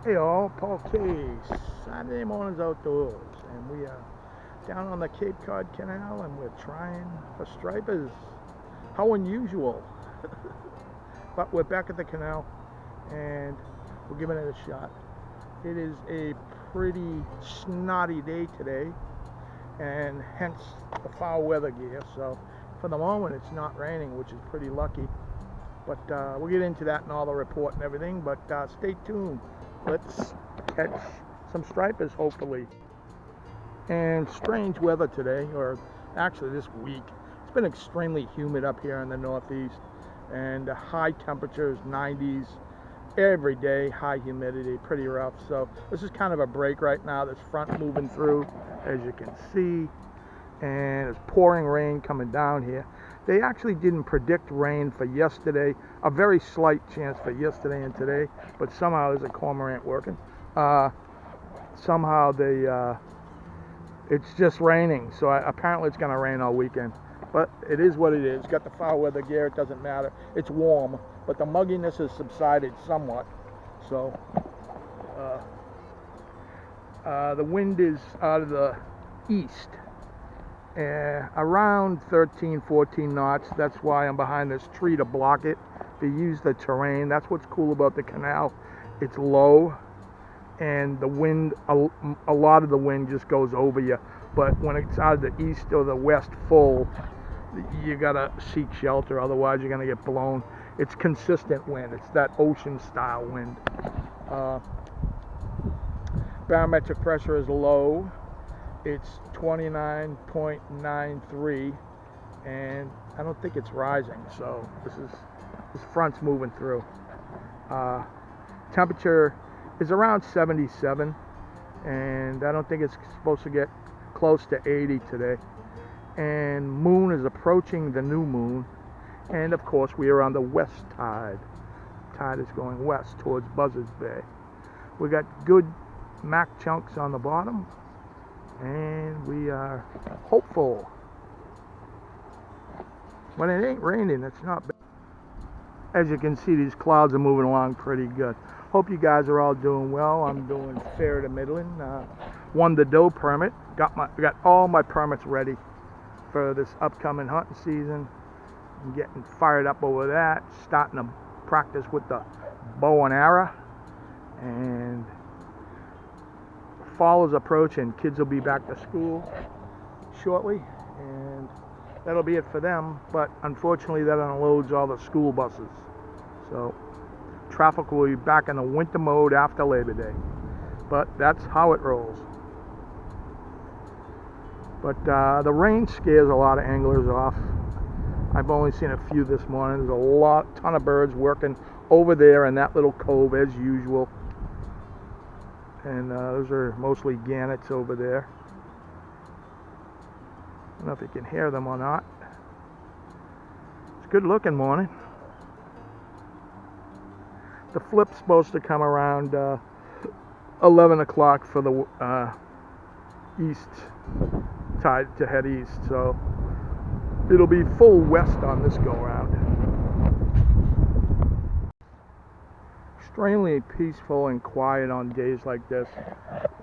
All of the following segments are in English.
Hey all, Paul Case, Saturday mornings outdoors, and we are down on the Cape Cod Canal and we're trying for stripers. How unusual. But we're back at the canal and we're giving it a shot. It is a pretty snotty day today and hence the foul weather gear. So for the moment it's not raining, which is pretty lucky. But we'll get into that and all the report and everything, but stay tuned. Let's catch some stripers, hopefully. And strange weather today, or actually this week. It's been extremely humid up here in the Northeast, and the high temperatures, 90s, every day, high humidity, pretty rough. So this is kind of a break right now. This front moving through, as you can see, and it's pouring rain coming down here. They actually didn't predict rain for yesterday, a very slight chance for yesterday and today, but somehow there's a cormorant working. Somehow it's just raining, so apparently it's gonna rain all weekend. But it is what it is. Got the foul weather gear, it doesn't matter. It's warm, but the mugginess has subsided somewhat. So the wind is out of the east. Around 13-14 knots. That's why I'm behind this tree to block it, to use the terrain. That's what's cool about the canal. It's low and the wind, a lot of the wind just goes over you, but when it's out of the east or the west full, you gotta seek shelter, otherwise you're gonna get blown. It's consistent wind. It's that ocean style wind. Barometric pressure is low. It's 29.93, and I don't think it's rising, so this front's moving through. Temperature is around 77, and I don't think it's supposed to get close to 80 today. And moon is approaching the new moon, and of course we are on the west tide. Tide is going west towards Buzzards Bay. We got good mac chunks on the bottom, and we are hopeful. When it ain't raining, it's not bad. As you can see, these clouds are moving along pretty good. Hope you guys are all doing well. I'm doing fair to middling. Won the doe permit. Got all my permits ready for this upcoming hunting season. I'm getting fired up over that. Starting to practice with the bow and arrow. And fall is approaching. Kids will be back to school shortly, and that'll be it for them. But unfortunately, that unloads all the school buses. So traffic will be back in the winter mode after Labor Day. But that's how it rolls. But the rain scares a lot of anglers off. I've only seen a few this morning. There's a ton of birds working over there in that little cove as usual. And those are mostly gannets over there. I don't know if you can hear them or not. It's a good looking morning. The flip's supposed to come around 11 o'clock for the east tide to head east, so it'll be full west on this go round. Extremely peaceful and quiet on days like this.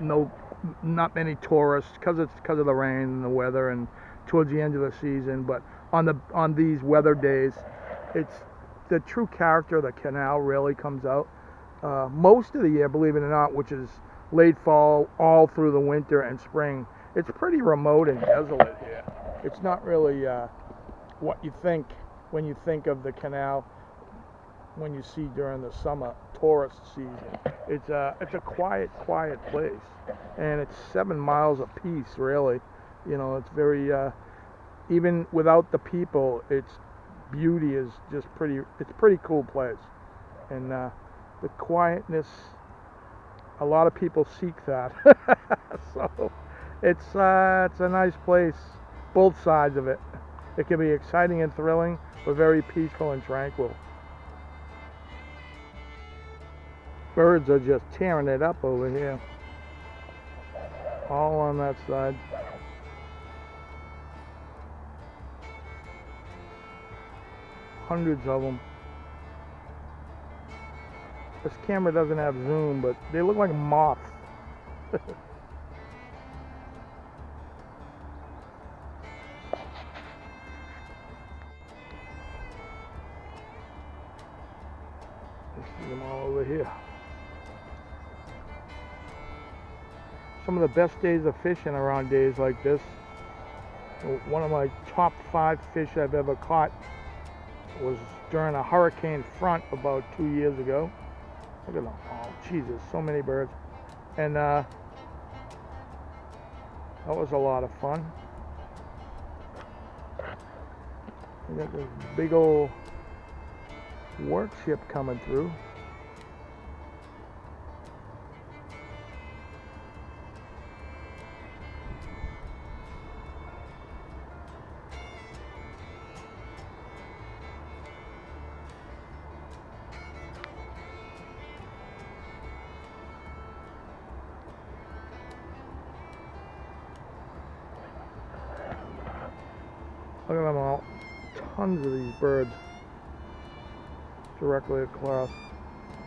Not many tourists because of the rain and the weather and towards the end of the season. But on these weather days, it's the true character of the canal really comes out. Most of the year, believe it or not, which is late fall all through the winter and spring, it's pretty remote and desolate here. It's not really what you think when you think of the canal when you see during the summer tourist season. It's a quiet place, and it's 7 miles apiece, really. You know, it's very even without the people, its beauty is just pretty. It's a pretty cool place, and the quietness. A lot of people seek that, so it's a nice place. Both sides of it. It can be exciting and thrilling, but very peaceful and tranquil. Birds are just tearing it up over here. All on that side. Hundreds of them. This camera doesn't have zoom, but they look like moths. This is them all over here. Some of the best days of fishing are on days like this. One of my top 5 fish I've ever caught was during a hurricane front about 2 years ago. Look at them. Oh, Jesus, so many birds. And that was a lot of fun. We got this big old work ship coming through. Look at them all. Tons of these birds directly across.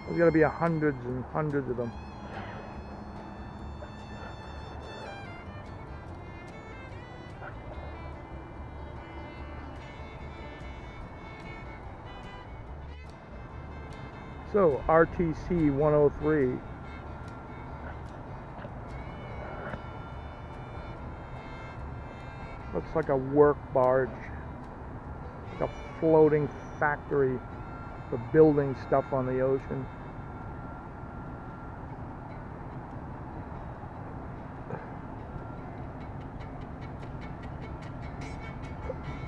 There's got to be hundreds and hundreds of them. So, RTC 103. Looks like a work barge, like a floating factory for building stuff on the ocean.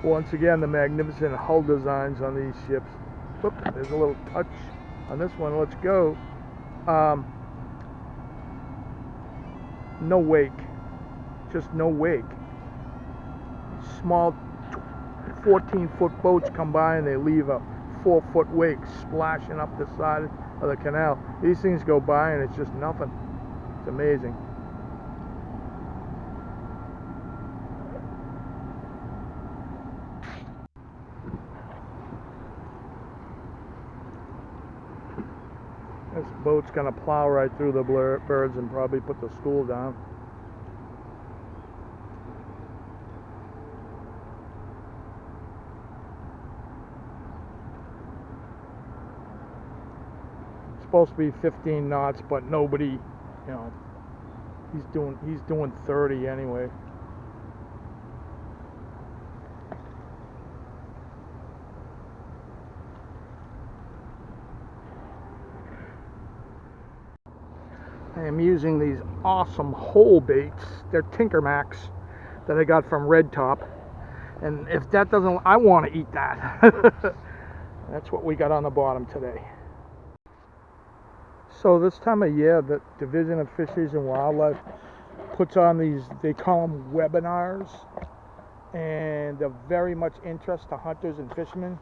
Once again, the magnificent hull designs on these ships. Whoop, there's a little touch on this one. Let's go. No wake, just no wake. Small 14-foot boats come by and they leave a 4-foot wake splashing up the side of the canal. These things go by and it's just nothing. It's amazing. This boat's gonna plow right through the birds and probably put the school down. Supposed to be 15 knots, but nobody, you know, he's doing 30 anyway. I am using these awesome hole baits. They're Tinker Max that I got from Red Top, and if that doesn't, I want to eat that. That's what we got on the bottom today. So this time of year, the Division of Fisheries and Wildlife puts on these, they call them webinars, and they're very much interest to hunters and fishermen.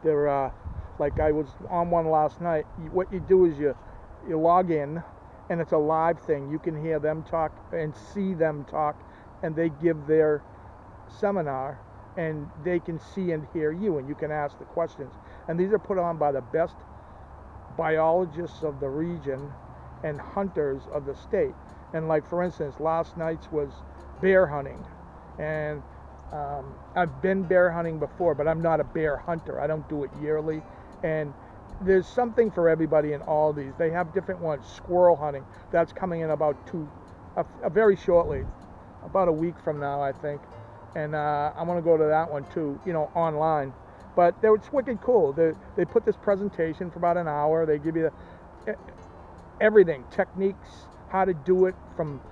They're like I was on one last night. What you do is you log in, and it's a live thing. You can hear them talk and see them talk, and they give their seminar, and they can see and hear you, and you can ask the questions. And these are put on by the best biologists of the region and hunters of the state. And like, for instance, last night's was bear hunting, and I've been bear hunting before, but I'm not a bear hunter. I don't do it yearly, and there's something for everybody in all these. They have different ones. Squirrel hunting, that's coming in about very shortly, about a week from now, I think, and I'm gonna go to that one too, you know, online. But it's wicked cool. They put this presentation for about an hour. They give you everything, techniques, how to do it from,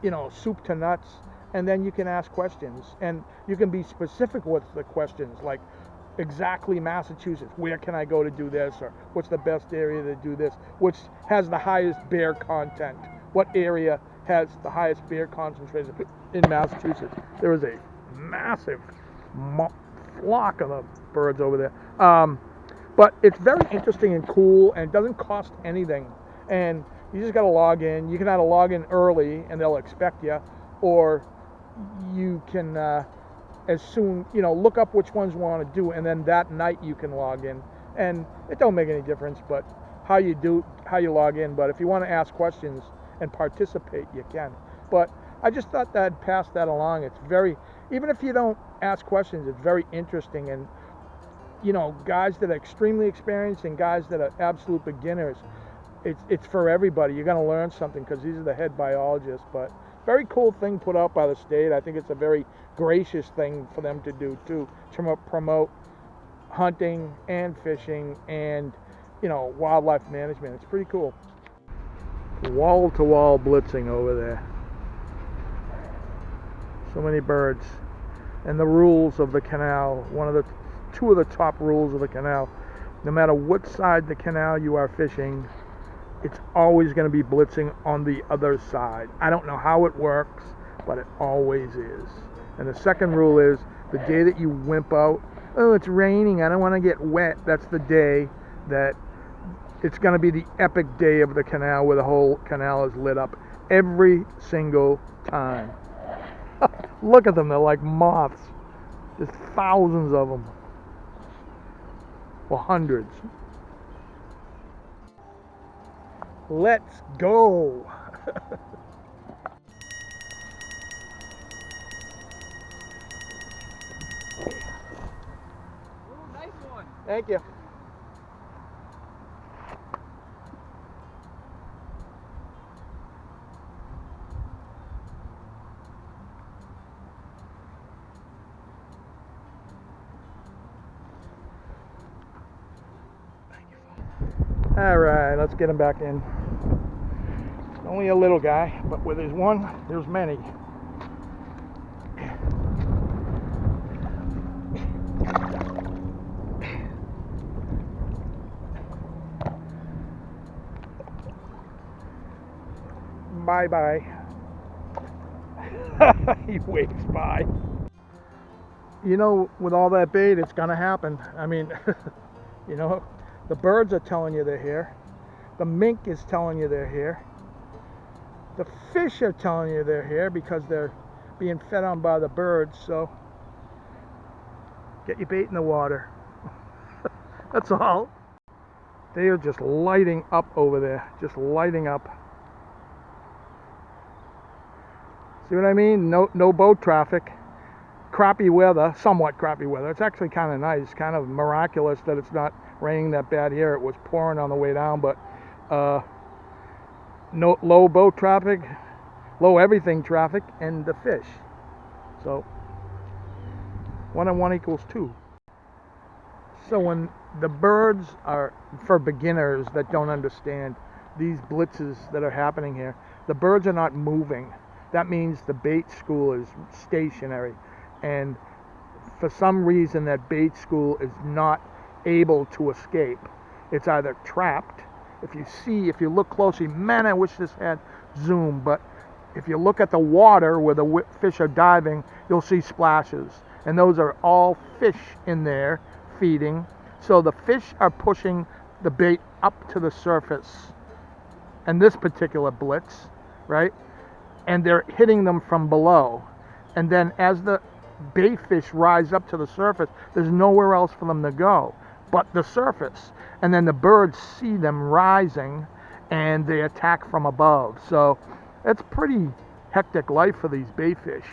you know, soup to nuts, and then you can ask questions, and you can be specific with the questions, like exactly Massachusetts, where can I go to do this, or what's the best area to do this, which has the highest bear content, what area has the highest bear concentration in Massachusetts. There is a massive flock of the birds over there, but it's very interesting and cool, and it doesn't cost anything, and you just got to log in. You can either log in early and they'll expect you, or you can as soon, you know, look up which ones you want to do, and then that night you can log in, and it don't make any difference. But how you log in, but if you want to ask questions and participate, you can. But I just thought that I'd pass that along. It's very, even if you don't ask questions, it's very interesting. And you know, guys that are extremely experienced and guys that are absolute beginners, it's for everybody. You're going to learn something because these are the head biologists. But very cool thing put out by the state. I think it's a very gracious thing for them to do too, to promote hunting and fishing and, you know, wildlife management. It's pretty cool. Wall-to-wall blitzing over there. So many birds. And the rules of the canal, two of the top rules of the canal, no matter what side the canal you are fishing, it's always going to be blitzing on the other side. I don't know how it works, but it always is. And the second rule is the day that you wimp out, oh, it's raining, I don't want to get wet, that's the day that it's going to be the epic day of the canal where the whole canal is lit up every single time. Look at them, they're like moths. There's thousands of them. Or hundreds. Let's go. Ooh, nice one. Thank you. All right, let's get him back in. Only a little guy, but where there's one, there's many. Bye-bye. He waves bye. You know, with all that bait, it's gonna happen. I mean, you know, the birds are telling you they're here. The mink is telling you they're here. The fish are telling you they're here because they're being fed on by the birds. So get your bait in the water. That's all. They are just lighting up over there. Just lighting up. See what I mean? No boat traffic. Crappy weather, somewhat crappy weather. It's actually kind of nice, kind of miraculous that it's not raining that bad here. It was pouring on the way down, but no low boat traffic, low everything traffic, and the fish. So 1 and 1 equals 2. So when the birds are, for beginners that don't understand these blitzes that are happening here, the birds are not moving. That means the bait school is stationary. And for some reason that bait school is not able to escape. It's either trapped. If you look closely, man, I wish this had zoom, but if you look at the water where the fish are diving, you'll see splashes. And those are all fish in there feeding. So the fish are pushing the bait up to the surface. And this particular blitz, right? And they're hitting them from below. And then as the bait fish rise up to the surface, there's nowhere else for them to go but the surface. And then the birds see them rising and they attack from above. So it's pretty hectic life for these bait fish.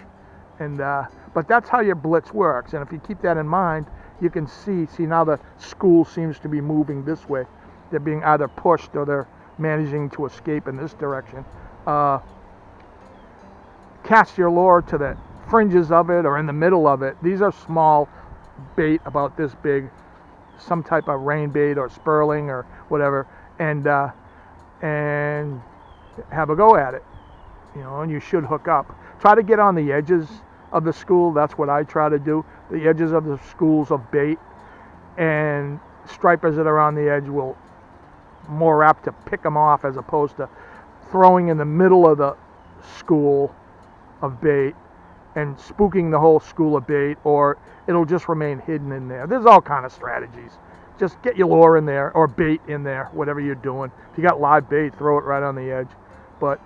And but that's how your blitz works. And if you keep that in mind, you can see now the school seems to be moving this way. They're being either pushed or they're managing to escape in this direction. Cast your lure to the fringes of it or in the middle of it. These are small bait about this big, some type of rain bait or spurling or whatever, and have a go at it. You know, and you should hook up. Try to get on the edges of the school. That's what I try to do. The edges of the schools of bait, and stripers that are on the edge will more apt to pick them off as opposed to throwing in the middle of the school of bait and spooking the whole school of bait, or it'll just remain hidden in there. There's all kind of strategies. Just get your lure in there or bait in there, whatever you're doing. If you got live bait, throw it right on the edge. But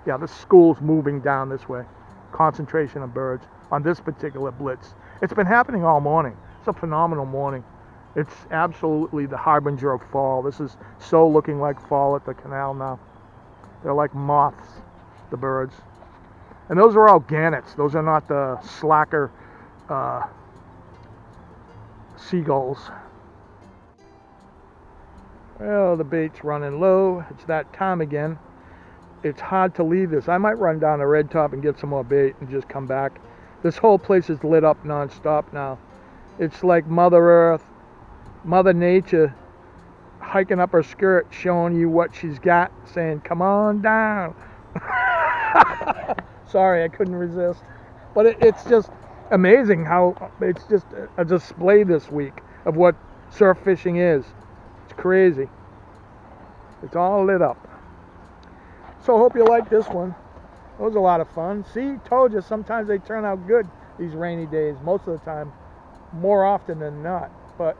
yeah, the school's moving down this way. Concentration of birds on this particular blitz. It's been happening all morning. It's a phenomenal morning. It's absolutely the harbinger of fall. This is so looking like fall at the canal now. They're like moths, the birds. And those are all gannets. Those are not the slacker seagulls. Well, the bait's running low. It's that time again. It's hard to leave this. I might run down to Red Top and get some more bait and just come back. This whole place is lit up non-stop now. It's like Mother Earth, Mother Nature, hiking up her skirt, showing you what she's got, saying, come on down. Sorry, I couldn't resist. But it's just amazing how it's just a display this week of what surf fishing is. It's crazy. It's all lit up. So I hope you like this one. It was a lot of fun. See, told you, sometimes they turn out good, these rainy days, most of the time, more often than not. But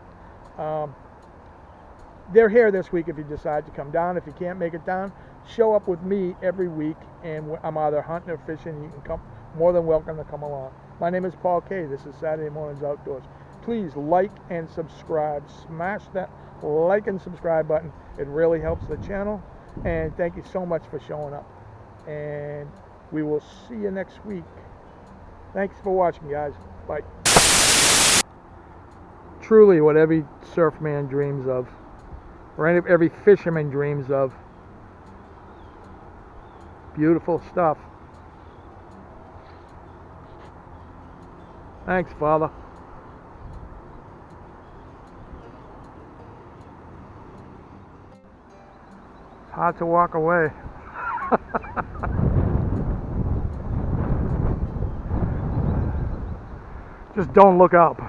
they're here this week if you decide to come down. If you can't make it down, show up with me every week, and I'm either hunting or fishing. You can come, more than welcome to come along. My name is Paul K. This is Saturday Mornings Outdoors. Please like and subscribe. Smash that like and subscribe button. It really helps the channel. And thank you so much for showing up. And we will see you next week. Thanks for watching, guys. Bye. Truly what every surfman dreams of, or every fisherman dreams of. Beautiful stuff. Thanks, Father. It's hard to walk away. Just don't look up.